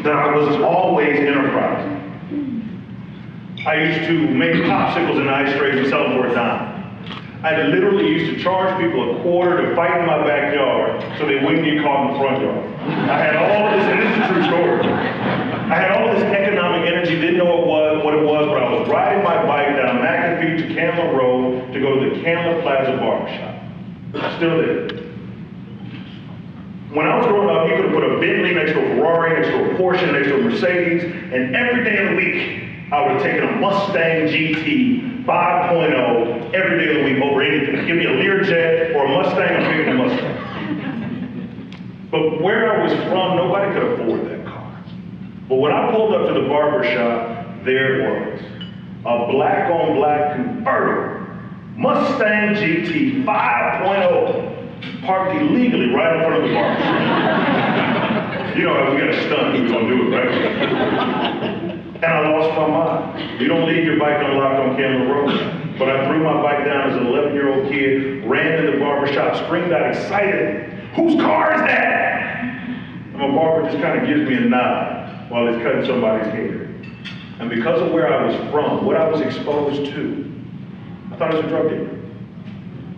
that I was always enterprising. I used to make popsicles and ice trays and sell them for a dime. I literally used to charge people a quarter to fight in my backyard so they wouldn't get caught in the front yard. I had all this, and this is a true story. I had all this economic energy, didn't know what it was, but I was riding my bike down McAfee to Candler Road to go to the Candler Plaza barbershop. Still there. When I was growing up, you could have put a Bentley next to a Ferrari, next to a Porsche, next to a Mercedes, and every day of the week, I would have taken a Mustang GT 5.0 every day of the week over anything. Give me a Learjet or a Mustang, I'm taking a Mustang. But where I was from, nobody could afford that car. But when I pulled up to the barber shop, there it was. A black-on-black convertible Mustang GT 5.0 parked illegally right in front of the barber shop. You know, we got a stunt, we're gonna do it, right? And I lost my mind. You don't leave your bike unlocked on Candler Road. But I threw my bike down as an 11-year-old kid, ran to the barber shop, screamed out excited, "Whose car is that?" And my barber just kind of gives me a nod while he's cutting somebody's hair. And because of where I was from, what I was exposed to, I thought it was a drug dealer.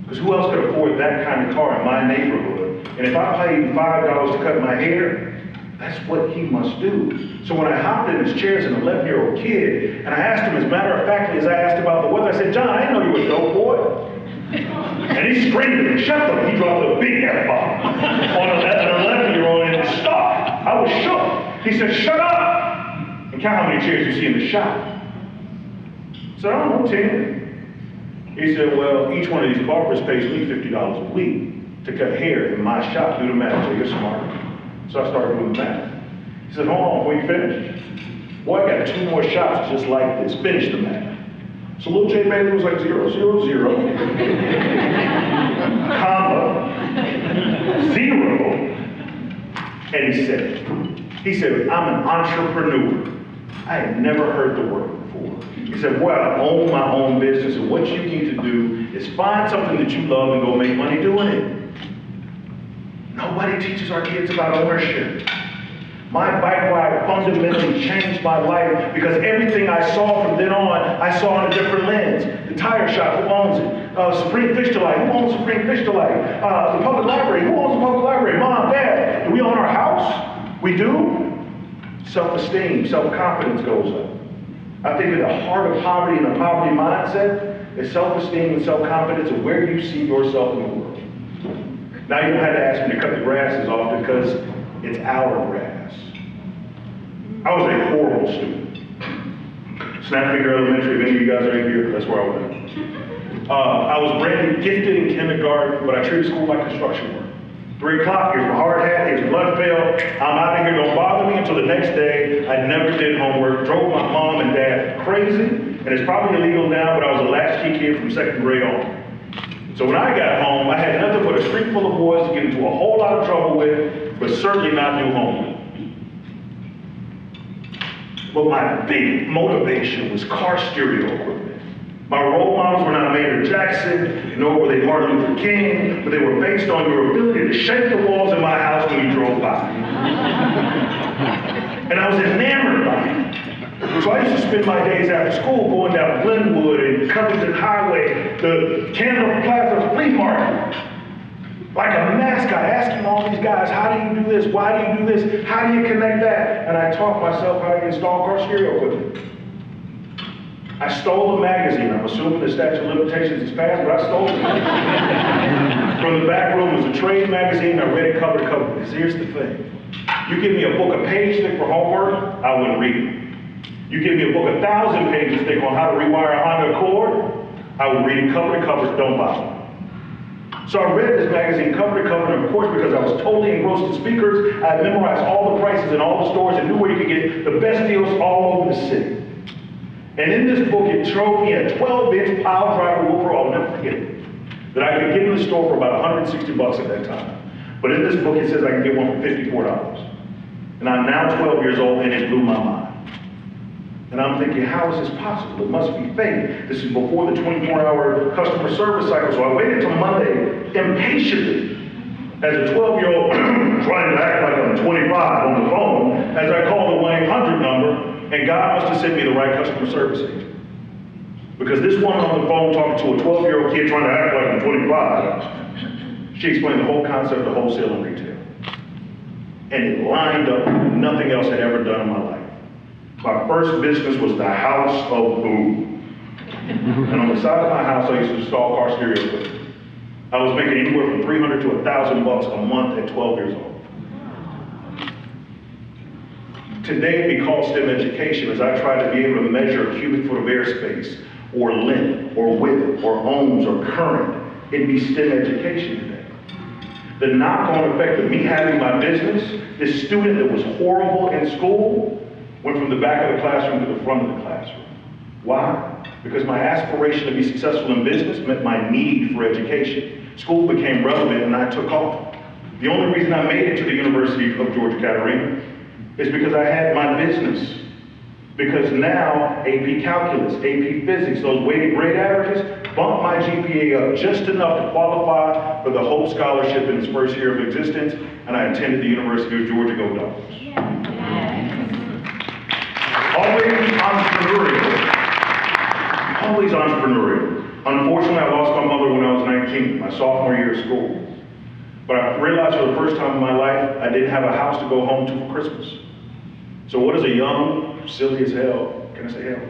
Because who else could afford that kind of car in my neighborhood? And if I paid $5 to cut my hair, that's what he must do. So when I hopped in his chair as an 11-year-old kid, and I asked him, as a matter of fact, as I asked about the weather, I said, "John, I didn't know you were a dope boy." And he screamed at me, "Shut up." He dropped a big F-bomb on an 11-year-old and it stopped. I was shook. He said, "Shut up, and count how many chairs you see in the shop." I said, "I don't know, 10. He said, "Well, each one of these barbers pays me $50 a week to cut hair in my shop. Do the math, so you're smart." So I started doing the math. He said, "Hold on, before you finish. Boy, I got 2 more shops just like this. Finish the math." So little J Bailey was like 0, 0, 0, comma, 0, and he said, "I'm an entrepreneur." I had never heard the word before. He said, "Well, I own my own business, and what you need to do is find something that you love and go make money doing it." Nobody teaches our kids about ownership. My bike ride fundamentally changed my life because everything I saw from then on, I saw in a different lens. The tire shop, who owns it? Supreme Fish Delight, who owns Supreme Fish Delight? The public library, who owns the public library? Mom, Dad, do we own our house? We do? Self-esteem, self-confidence goes up. I think at the heart of poverty and the poverty mindset is self-esteem and self-confidence and where you see yourself in the world. Now you don't have to ask me to cut the grass as often because it's our grass. I was a horrible student. Snapfinger Elementary, if any of you guys are in here, that's where I went. I was brand gifted in kindergarten, but I treated school like construction work. 3 o'clock, here's my hard hat, here's my lunch pail, I'm out of here, don't bother me until the next day. I never did homework, drove my mom and dad crazy, and it's probably illegal now, but I was a latchkey kid from 2nd grade on. So when I got home, I had nothing but a street full of boys to get into a whole lot of trouble with, but certainly not do homework. But my big motivation was car stereo equipment. My role models were not Maynard Jackson, nor were they Martin Luther King, but they were based on your ability to shake the walls in my house when you drove by. And I was enamored by it. So I used to spend my days after school going down Glenwood and Covington Highway, the Candler Plaza flea market. Like a mascot, asking all these guys, how do you do this? Why do you do this? How do you connect that? And I taught myself how to install car stereo equipment. I stole a magazine. I'm assuming the statute of limitations is passed, but I stole it. From the back room was a trade magazine. I read it cover to cover. Because here's the thing. You give me a book a page thick for homework, I wouldn't read it. You give me a book 1,000 pages thick on how to rewire a Honda Accord, I would read it cover to cover, don't bother. So I read this magazine cover to cover, and of course, because I was totally engrossed in speakers, I had memorized all the prices in all the stores and knew where you could get the best deals all over the city. And in this book, it showed me a 12-inch pile driver woofer, I'll never forget it, that I could get in the store for about $160 at that time. But in this book, it says I can get one for $54. And I'm now 12 years old, and it blew my mind. And I'm thinking, how is this possible? It must be fake. This is before the 24-hour customer service cycle, so I waited till Monday impatiently as a 12-year-old trying to act like I'm 25 on the phone as I called the And God must have sent me the right customer service agent. Because this woman on the phone talking to a 12-year-old kid trying to act like I'm 25, she explained the whole concept of wholesale and retail. And it lined up with nothing else I'd ever done in my life. My first business was the House of Boo. And on the side of my house, I used to install car stereo equipment. I was making anywhere from $300 to $1,000 a month at 12 years old. Today, it'd be called STEM education, as I try to be able to measure a cubic foot of airspace, or length, or width, or ohms, or current. It'd be STEM education today. The knock-on effect of me having my business, this student that was horrible in school went from the back of the classroom to the front of the classroom. Why? Because my aspiration to be successful in business met my need for education. School became relevant and I took off. The only reason I made it to the University of Georgia Catarina is because I had my business. Because now AP Calculus, AP Physics, those weighted grade averages bumped my GPA up just enough to qualify for the Hope Scholarship in its first year of existence, and I attended the University of Georgia. Go Dogs. Always entrepreneurial. Always entrepreneurial. Unfortunately, I lost my mother when I was 19, my sophomore year of school. But I realized for the first time in my life, I didn't have a house to go home to for Christmas. So what does a young, silly as hell, can I say hell?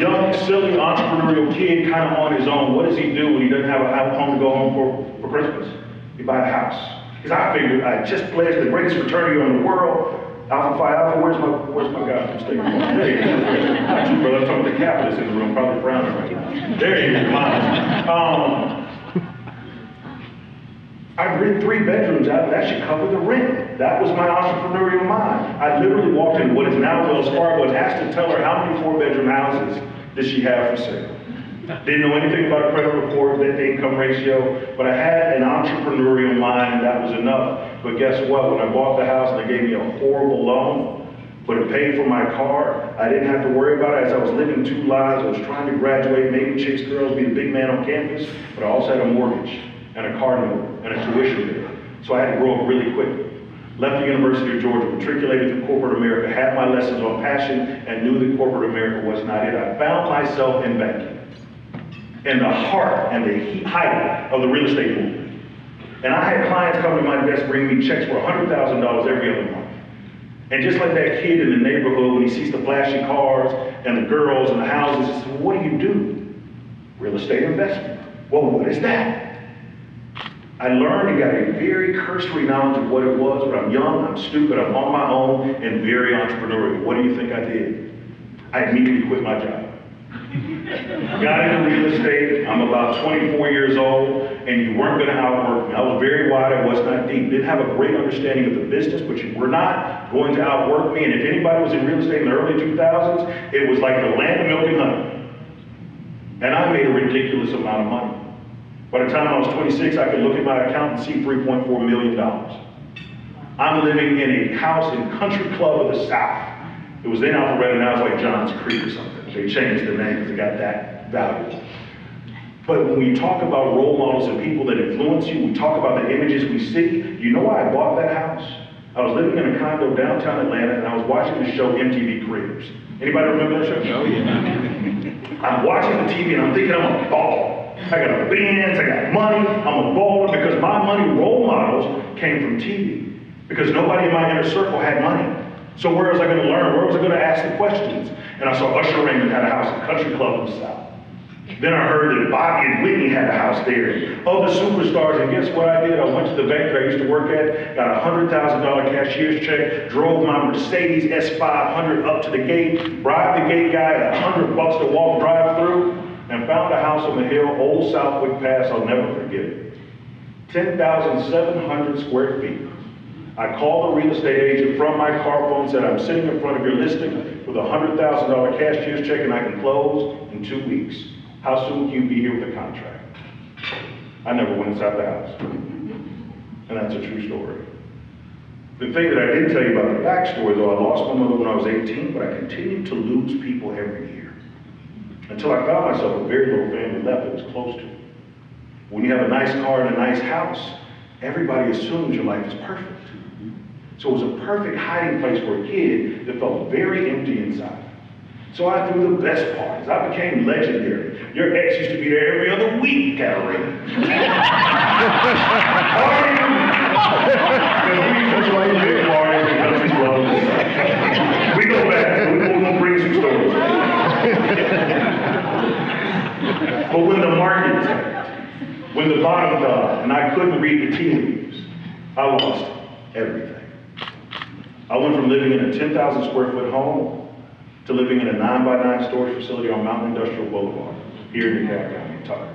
Young, silly, entrepreneurial kid kind of on his own, what does he do when he doesn't have a home to go home for Christmas? He buy a house. Because I figured I just pledged the greatest fraternity in the world, Alpha Phi Alpha. Where's my guy from State Farm? There he is. Not you, brother. I'm talking to the capitalist in the room, probably frowning right now. There he is, Miles. I rent 3 bedrooms out, that should cover the rent. That was my entrepreneurial mind. I literally walked into what is now Wells Fargo and asked to tell her how many 4-bedroom houses did she have for sale. Didn't know anything about a credit report, debt to income ratio, but I had an entrepreneurial mind and that was enough. But guess what? When I bought the house and they gave me a horrible loan, but it paid for my car, I didn't have to worry about it as I was living 2 lives. I was trying to graduate, maybe chase girls, be the big man on campus, but I also had a mortgage and a car note and a tuition bill. So I had to grow up really quickly. Left the University of Georgia, matriculated to corporate America, had my lessons on passion, and knew that corporate America was not it. I found myself in banking, in the heart and the height of the real estate movement. And I had clients come to my desk bringing me checks for $100,000 every other month. And just like that kid in the neighborhood, when he sees the flashy cars and the girls and the houses, he says, well, what do you do? Real estate investment. Well, what is that? I learned and got a very cursory knowledge of what it was, but I'm young, I'm stupid, I'm on my own, and very entrepreneurial. What do you think I did? I immediately quit my job. Got into real estate, I'm about 24 years old, and you weren't gonna outwork me. I was very wide, I was not deep. Didn't have a great understanding of the business, but you were not going to outwork me, and if anybody was in real estate in the early 2000s, it was like the land of milk and honey. And I made a ridiculous amount of money. By the time I was 26, I could look at my account and see $3.4 million. I'm living in a house in Country Club of the South. It was then Alpharetta, now it's like Johns Creek or something. They changed the name because it got that valuable. But when we talk about role models and people that influence you, we talk about the images we see. You know why I bought that house? I was living in a condo downtown Atlanta and I was watching the show MTV Cribs. Anybody remember that show? Oh yeah. I'm watching the TV and I'm thinking I'm a baller. I got a Benz, I got money, I'm a baller because my money role models came from TV. Because nobody in my inner circle had money. So where was I going to learn? Where was I going to ask the questions? And I saw Usher Raymond had a house at Country Club in the South. Then I heard that Bobby and Whitney had a house there. Other superstars, and guess what I did? I went to the bank that I used to work at, got a $100,000 cashier's check, drove my Mercedes S500 up to the gate, bribed the gate guy $100 to walk drive through, and found a house on the hill, Old Southwick Pass, I'll never forget it. 10,700 square feet. I called the real estate agent from my car phone, said, I'm sitting in front of your listing with a $100,000 cashier's check and I can close in 2 weeks. How soon can you be here with a contract? I never went inside the house. And that's a true story. The thing that I didn't tell you about the backstory, though, I lost my mother when I was 18, but I continued to lose people every year. Until I found myself a very little family left that was close to me. When you have a nice car and a nice house, everybody assumes your life is perfect. So it was a perfect hiding place for a kid that felt very empty inside. So I threw the best parties. I became legendary. Your ex used to be there every other week, Carolina. That's why you big parties and country clubs. We go back. We're going to bring some stories. But when the market tanked, when the bottom fell out, and I couldn't read the tea leaves, I lost everything. I went from living in a 10,000 square foot home to living in a 9x9 storage facility on Mountain Industrial Boulevard, here in DeKalb County, Kentucky.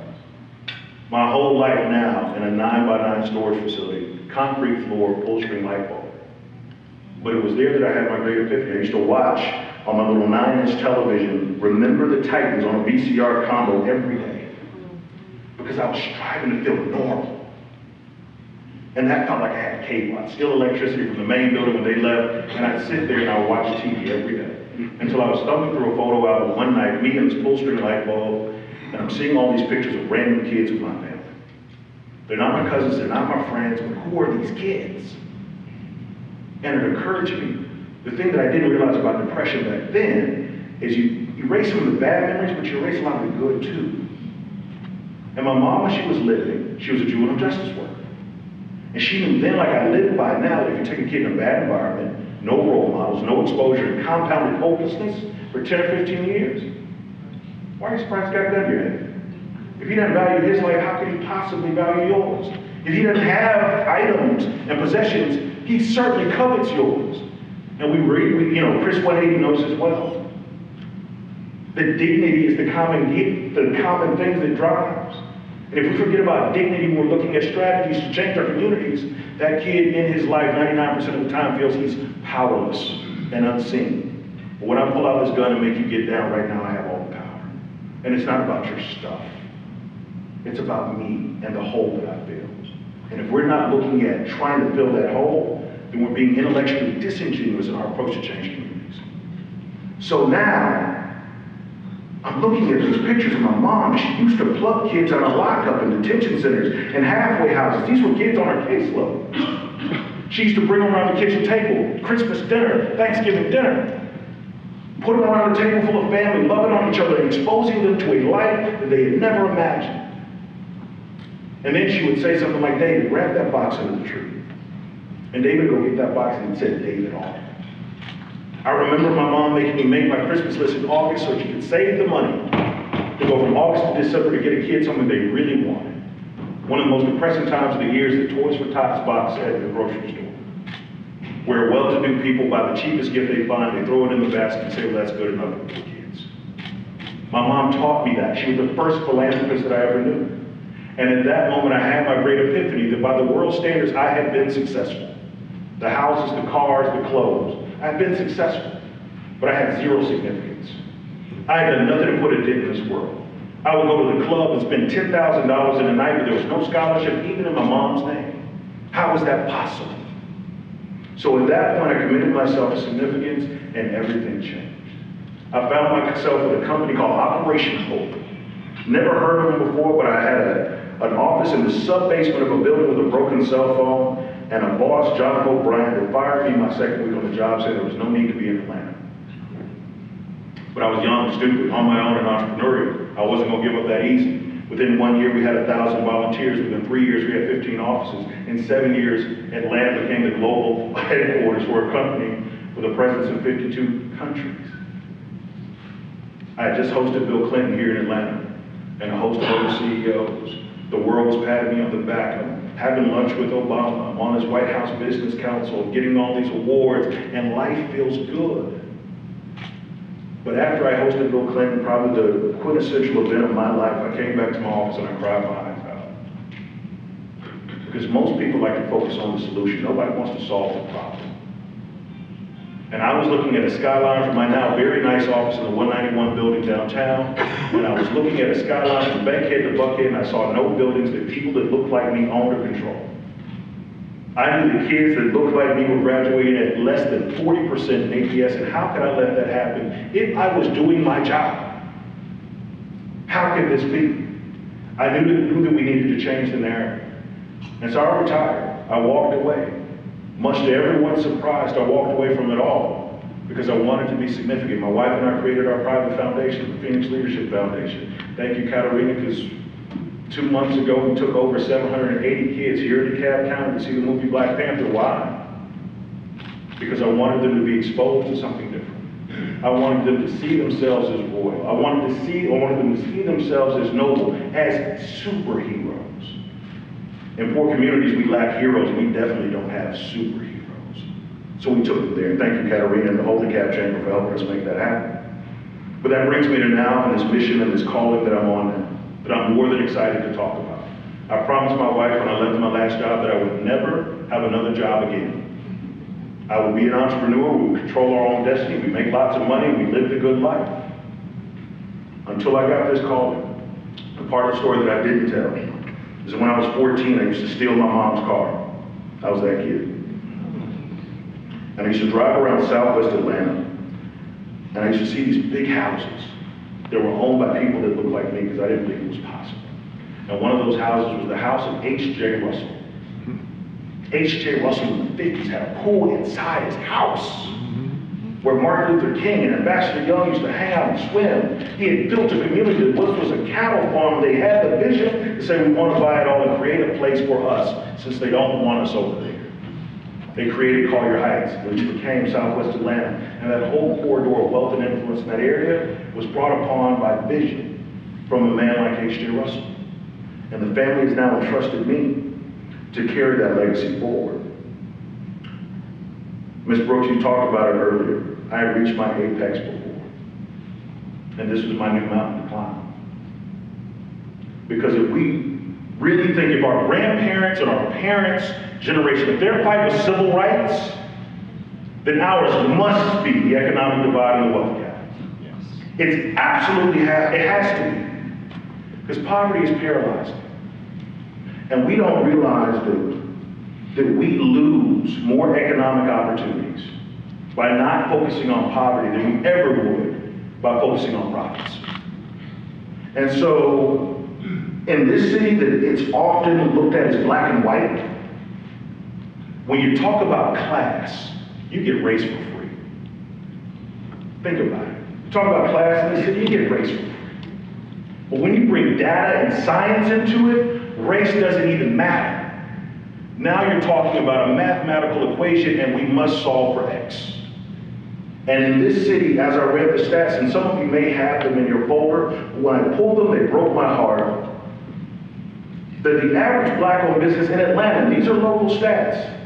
My whole life now in a 9x9 storage facility, concrete floor, pull-string light bulb. But it was there that I had my great epiphany. I used to watch on my little 9-inch television, Remember the Titans on a VCR combo every day, because I was striving to feel normal. And that felt like I had cable. I'd steal electricity from the main building when they left, and I'd sit there and I would watch TV every day. Until I was thumbing through a photo album one night, me and this pull-string light bulb, and I'm seeing all these pictures of random kids with my family. They're not my cousins, they're not my friends, but who are these kids? And it occurred to me, the thing that I didn't realize about depression back then is you erase some of the bad memories, but you erase a lot of the good too. And my mom, when she was living, she was a juvenile justice worker. And she knew then, like I live by now, that if you take a kid in a bad environment, no role models, no exposure, and compounded hopelessness for 10 or 15 years, why are you surprised he got a gun to your head? If he doesn't value his life, how could he possibly value yours? If he doesn't have items and possessions, he certainly covets yours. And we read, Chris 180 knows as well. The dignity is the common gift, the common things that drives. And if we forget about dignity when we're looking at strategies to change our communities, that kid in his life 99% of the time feels he's powerless and unseen. But when I pull out this gun and make you get down right now, I have all the power. And it's not about your stuff. It's about me and the hole that I feel. And if we're not looking at trying to fill that hole, then we're being intellectually disingenuous in our approach to change communities. So now, I'm looking at these pictures of my mom. She used to pluck kids out of lockup in detention centers and halfway houses. These were kids on her caseload. She used to bring them around the kitchen table, Christmas dinner, Thanksgiving dinner. Put them around a table full of family, loving on each other, and exposing them to a life that they had never imagined. And then she would say something like, David, grab that box under the tree. And David would go get that box and it said David on it. I remember my mom making me make my Christmas list in August so she could save the money to go from August to December to get a kid something they really wanted. One of the most depressing times of the year is the Toys for Tots box at the grocery store, where well-to-do people buy the cheapest gift they find, they throw it in the basket and say, well, that's good enough for the kids. My mom taught me that. She was the first philanthropist that I ever knew. And at that moment, I had my great epiphany that by the world standards, I had been successful. The houses, the cars, the clothes. I had been successful, but I had zero significance. I had done nothing to put a dent in this world. I would go to the club and spend $10,000 in a night, but there was no scholarship, even in my mom's name. How was that possible? So at that point, I committed myself to significance, and everything changed. I found myself with a company called Operation Hope. Never heard of them before, but I had an office in the sub-basement of a building with a broken cell phone, and a boss, John Hope Bryant, that fired me my second week on the job, said there was no need to be in Atlanta. But I was young and stupid, on my own and entrepreneurial. I wasn't going to give up that easy. Within 1 year, we had 1,000 volunteers. Within 3 years, we had 15 offices. In 7 years, Atlanta became the global headquarters for a company with a presence in 52 countries. I had just hosted Bill Clinton here in Atlanta and a host of other CEOs. The world was patting me on the back. I'm having lunch with Obama. I'm on his White House Business Council, getting all these awards, and life feels good. But after I hosted Bill Clinton, probably the quintessential event of my life, I came back to my office and I cried my eyes out. Because most people like to focus on the solution. Nobody wants to solve the problem. And I was looking at a skyline from my now very nice office in the 191 building downtown, and I was looking at a skyline from Bankhead to Buckhead, and I saw no buildings that people that looked like me owned or controlled. I knew the kids that looked like me were graduating at less than 40% in APS, and how could I let that happen if I was doing my job? How could this be? I knew that we needed to change the narrative. And so I retired. I walked away. Much to everyone's surprise, I walked away from it all because I wanted to be significant. My wife and I created our private foundation, the Phoenix Leadership Foundation. Thank you, Katarina, because 2 months ago we took over 780 kids here in DeKalb County to see the movie Black Panther. Why? Because I wanted them to be exposed to something different. I wanted them to see themselves as royal. I wanted them to see themselves as noble, as superheroes. In poor communities, we lack heroes. We definitely don't have superheroes. So we took them there. And thank you, Katarina, and the whole DeKalb Chamber for helping us make that happen. But that brings me to now and this mission and this calling that I'm on now, that I'm more than excited to talk about. I promised my wife when I left my last job that I would never have another job again. I would be an entrepreneur, we would control our own destiny, we make lots of money, we lived a good life. Until I got this calling. The part of the story that I didn't tell is that when I was 14, I used to steal my mom's car. I was that kid. And I used to drive around Southwest Atlanta, and I used to see these big houses that were owned by people that looked like me because I didn't believe it was possible. And one of those houses was the house of H.J. Russell. H.J. Russell in the 50s had a pool inside his house where Martin Luther King and Ambassador Young used to hang out and swim. He had built a community that was a cattle farm. They had the vision to say, we want to buy it all and create a place for us since they don't want us over there. They created Collier Heights, which became Southwest Atlanta. And that whole corridor of wealth and influence in that area was brought upon by vision from a man like H.J. Russell. And the family has now entrusted me to carry that legacy forward. Ms. Brooks, you talked about it earlier. I had reached my apex before. And this was my new mountain to climb. Because if we really think, if our grandparents and our parents' generation, if their fight was civil rights, then ours must be the economic divide and the wealth gap. Yes. It's absolutely, it has to be. Because poverty is paralyzing. And we don't realize that we lose more economic opportunities by not focusing on poverty than we ever would by focusing on profits. And so, in this city that it's often looked at as black and white, when you talk about class, you get race for free. Think about it. You talk about class in this city, you get race for free. But when you bring data and science into it, race doesn't even matter. Now you're talking about a mathematical equation and we must solve for X. And in this city, as I read the stats, and some of you may have them in your folder, when I pulled them, they broke my heart. That the average black-owned business in Atlanta, these are local stats,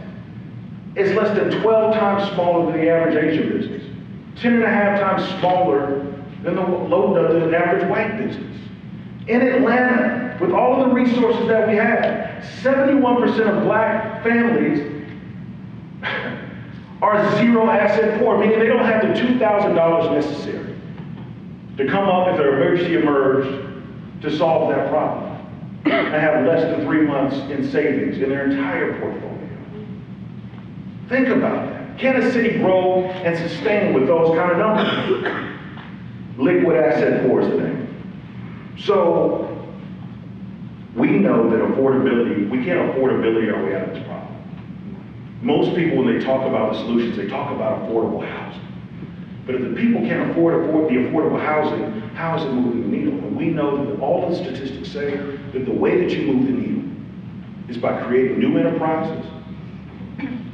is less than 12 times smaller than the average Asian business. 10.5 times smaller than the average white business. In Atlanta, with all of the resources that we have, 71% of black families are zero asset poor, meaning they don't have the $2,000 necessary to come up if an emergency emerged to solve that problem and have less than 3 months in savings in their entire portfolio. Think about that. Can a city grow and sustain with those kind of numbers? Liquid asset poor is the name. So, we know that affordability, we can't affordability our way out of this problem. Most people, when they talk about the solutions, they talk about affordable housing. But if the people can't afford the affordable housing, how is it moving the needle? And we know that all the statistics say that the way that you move the needle is by creating new enterprises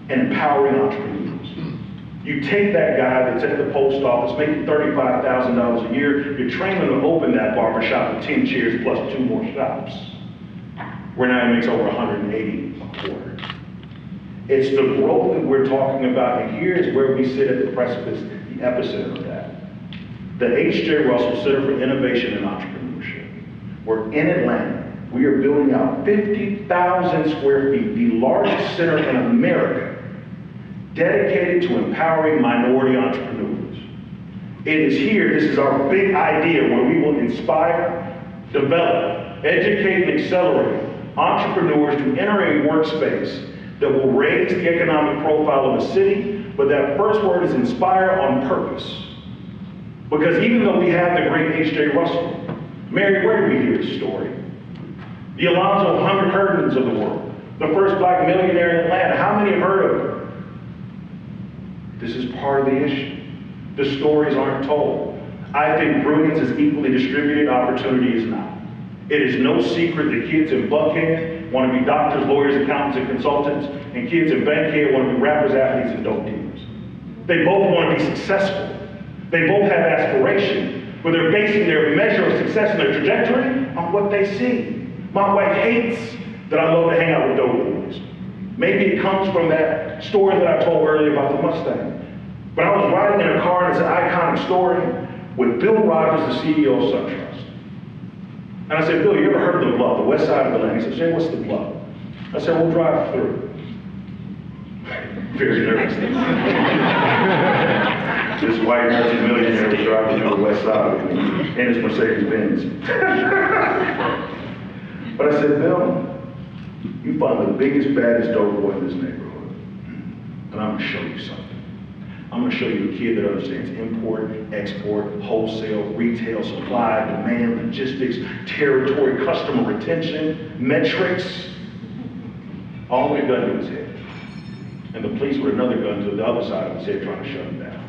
and empowering entrepreneurs. You take that guy that's at the post office making $35,000 a year, you train him to open that barber shop with 10 chairs plus 2 more shops, where now he makes over $180 a quarter. It's the growth that we're talking about, and here's where we sit at the precipice, the epicenter of that. The H.J. Russell Center for Innovation and Entrepreneurship. We're in Atlanta. We are building out 50,000 square feet, the largest center in America, dedicated to empowering minority entrepreneurs. It is here, this is our big idea, where we will inspire, develop, educate, and accelerate entrepreneurs to enter a workspace that will raise the economic profile of a city, but that first word is inspire on purpose. Because even though we have the great H.J. Russell, Mary, where do we hear his story? The Alonzo Hunger Curtins of the world, the first black millionaire in Atlanta. How many have heard of her? This is part of the issue. The stories aren't told. I think brilliance is equally distributed, opportunity is not. It is no secret that kids in Buckhead want to be doctors, lawyers, accountants, and consultants, and kids in Bankhead want to be rappers, athletes, and dope dealers. They both want to be successful. They both have aspiration, but they're basing their measure of success and their trajectory on what they see. My wife hates that I love to hang out with dope boys. Maybe it comes from that story that I told earlier about the Mustang. But I was riding in a car, and it's an iconic story, with Bill Rogers, the CEO of SunTrust. And I said, Bill, you ever heard of the Bluff, the west side of Atlanta? He said, Jay, what's the Bluff? I said, we'll drive through. Very nervous. This white multi-millionaire was driving through the west side with me in his Mercedes-Benz. But I said, Bill, you find the biggest, baddest dope boy in this neighborhood, and I'm gonna show you something. I'm gonna show you a kid that understands import, export, wholesale, retail, supply, demand, logistics, territory, customer retention, metrics. All with a gun to his head. And the police with another gun to the other side of his head trying to shut him down.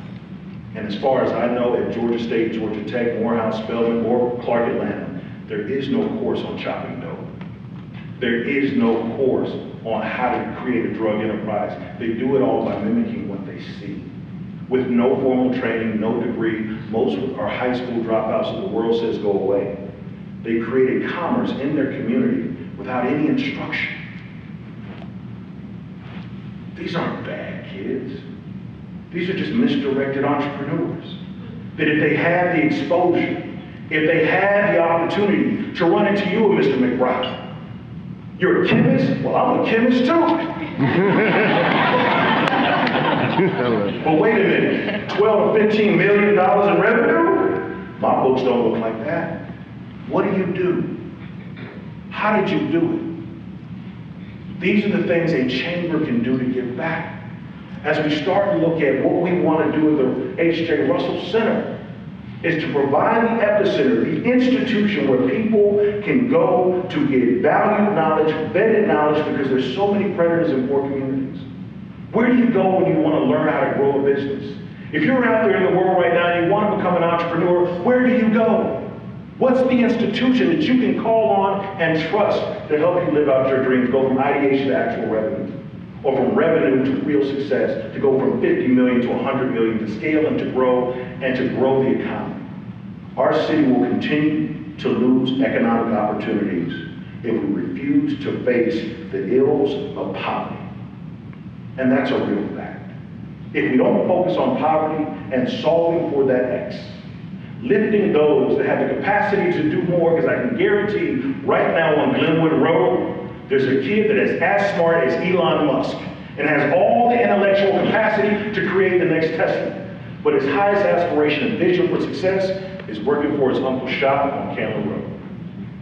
And as far as I know, at Georgia State, Georgia Tech, Morehouse, Spelman, or Clark Atlanta, there is no course on chopping dope. There is no course on how to create a drug enterprise. They do it all by mimicking what they see. With no formal training, no degree, most are high school dropouts that the world says go away. They created commerce in their community without any instruction. These aren't bad kids. These are just misdirected entrepreneurs. That if they had the exposure, if they had the opportunity to run into you, Mr. McBride, you're a chemist? Well, I'm a chemist too. But wait a minute, 12 to 15 million dollars in revenue? My books don't look like that. What do you do? How did you do it? These are the things a chamber can do to give back. As we start to look at what we want to do with the H.J. Russell Center, is to provide the epicenter, the institution where people can go to get valued knowledge, vetted knowledge, because there's so many predators in poor communities. Where do you go when you want to learn how to grow a business? If you're out there in the world right now and you want to become an entrepreneur, where do you go? What's the institution that you can call on and trust to help you live out your dreams, go from ideation to actual revenue? Or from revenue to real success, to go from 50 million to 100 million, to scale and to grow the economy. Our city will continue to lose economic opportunities if we refuse to face the ills of poverty. And that's a real fact. If we don't focus on poverty and solving for that X, lifting those that have the capacity to do more, because I can guarantee right now on Glenwood Road, there's a kid that is as smart as Elon Musk and has all the intellectual capacity to create the next Tesla. But his highest aspiration and vision for success is working for his uncle's shop on Candler Road,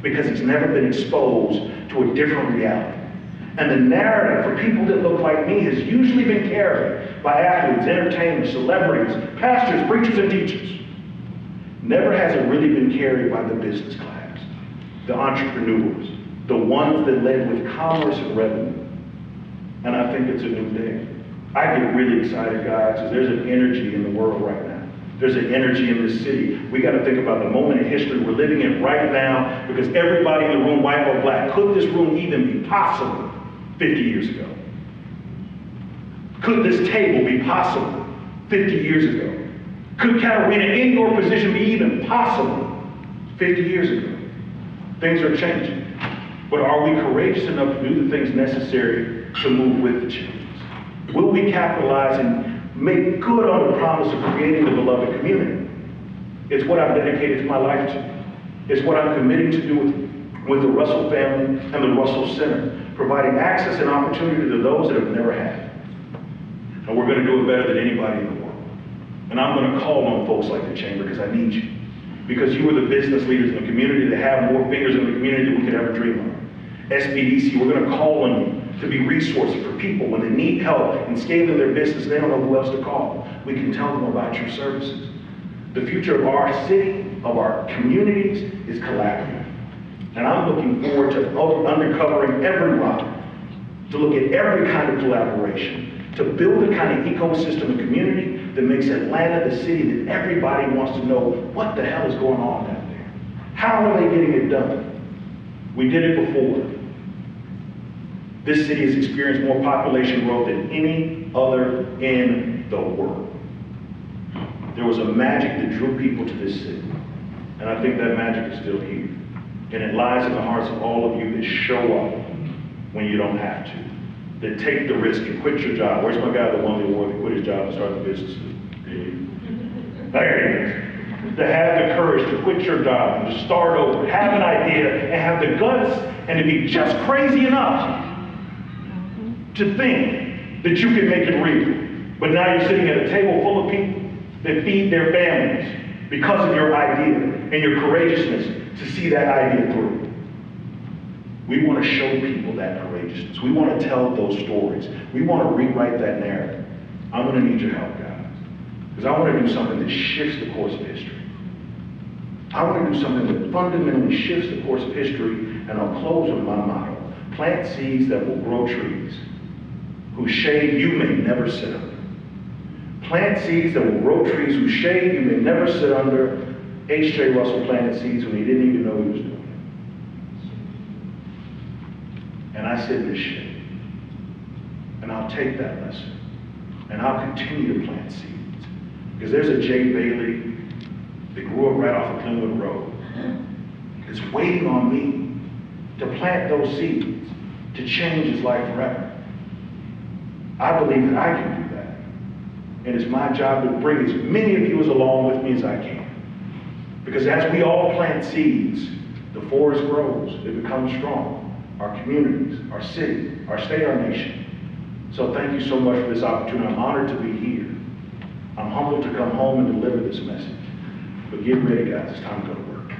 because he's never been exposed to a different reality. And the narrative for people that look like me has usually been carried by athletes, entertainers, celebrities, pastors, preachers, and teachers. Never has it really been carried by the business class, the entrepreneurs, the ones that led with commerce and revenue. And I think it's a new day. I get really excited, guys, because there's an energy in the world right now. There's an energy in this city. We got to think about the moment in history we're living in right now, because everybody in the room, white or black, could this room even be possible 50 years ago? Could this table be possible 50 years ago? Could Katarina in your position be even possible 50 years ago? Things are changing. But are we courageous enough to do the things necessary to move with the changes? Will we capitalize and make good on the promise of creating the beloved community? It's what I've dedicated my life to. It's what I'm committing to do with the Russell family and the Russell Center, providing access and opportunity to those that have never had. And we're going to do it better than anybody in the world. And I'm going to call on folks like the Chamber, because I need you. Because you are the business leaders in the community that have more fingers in the community than we could ever dream of. SBDC, we're going to call on you to be resources for people when they need help in scaling their business. They don't know who else to call. We can tell them about your services. The future of our city, of our communities, is collaborative. And I'm looking forward to uncovering every rock, to look at every kind of collaboration, to build a kind of ecosystem and community that makes Atlanta the city that everybody wants to know what the hell is going on down there. How are they getting it done? We did it before. This city has experienced more population growth than any other in the world. There was a magic that drew people to this city. And I think that magic is still here. And it lies in the hearts of all of you that show up when you don't have to, that take the risk and quit your job. Where's my guy that won the award that quit his job and started the business? There he is. To have the courage to quit your job and to start over, have an idea, and have the guts and to be just crazy enough to think that you can make it real. But now you're sitting at a table full of people that feed their families because of your idea and your courageousness to see that idea through. We want to show people that courageousness. We want to tell those stories. We want to rewrite that narrative. I'm going to need your help, guys. Because I want to do something that shifts the course of history. I want to do something that fundamentally shifts the course of history, and I'll close with my motto. Plant seeds that will grow trees, whose shade you may never sit under. Plant seeds that will grow trees whose shade you may never sit under. H.J. Russell planted seeds when he didn't even know he was doing it. And I sit in this shade. And I'll take that lesson. And I'll continue to plant seeds. Because there's a Jay Bailey that grew up right off of Glenwood Road. It's waiting on me to plant those seeds to change his life forever. I believe that I can do that. And it's my job to bring as many of you as along with me as I can. Because as we all plant seeds, the forest grows, it becomes strong. Our communities, our city, our state, our nation. So thank you so much for this opportunity. I'm honored to be here. I'm humbled to come home and deliver this message. But get ready, guys, it's time to go to work.